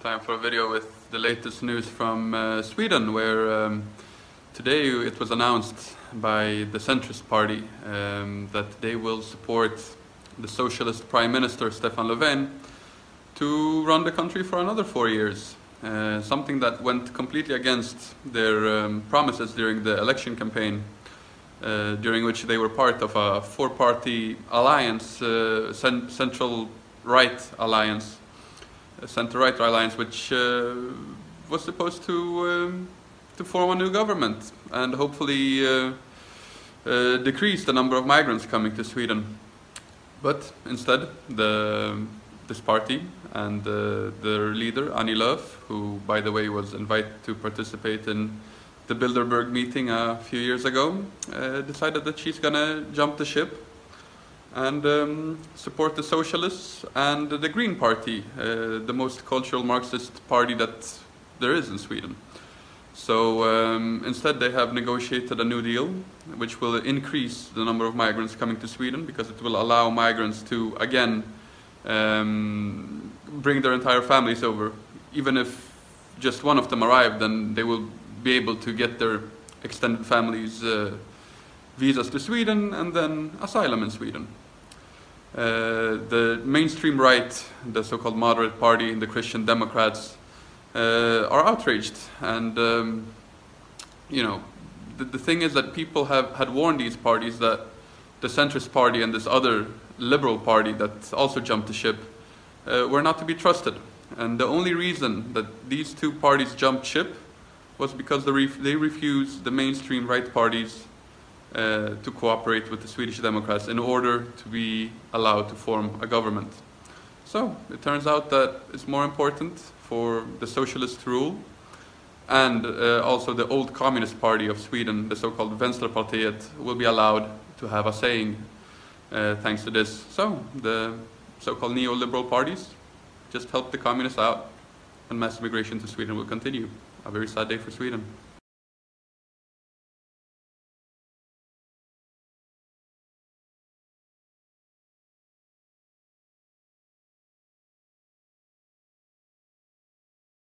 Time for a video with the latest news from Sweden, where today it was announced by the centrist party that they will support the socialist Prime Minister Stefan Löfven to run the country for another 4 years. Something that went completely against their promises during the election campaign, during which they were part of a four-party alliance, central-right alliance, center-right alliance, which was supposed to form a new government and hopefully decrease the number of migrants coming to Sweden. But instead, this party and their leader, Annie Lööf, who, by the way, was invited to participate in the Bilderberg meeting a few years ago, decided that she's gonna jump the ship and support the socialists and the Green Party, the most cultural Marxist party that there is in Sweden. So instead they have negotiated a new deal which will increase the number of migrants coming to Sweden, because it will allow migrants to again bring their entire families over. Even if just one of them arrive, then they will be able to get their extended families visas to Sweden and then asylum in Sweden. The mainstream right, the so-called moderate party, the Christian Democrats, are outraged, and you know, the thing is that people had warned these parties that the centrist party and this other liberal party that also jumped the ship were not to be trusted. And the only reason that these two parties jumped ship was because they refused the mainstream right parties to cooperate with the Swedish Democrats in order to be allowed to form a government. So it turns out that it's more important for the socialists to rule, and also the old communist party of Sweden, the so-called Vänsterpartiet, will be allowed to have a saying thanks to this. So the so-called neoliberal parties just help the communists out, and mass migration to Sweden will continue. A very sad day for Sweden.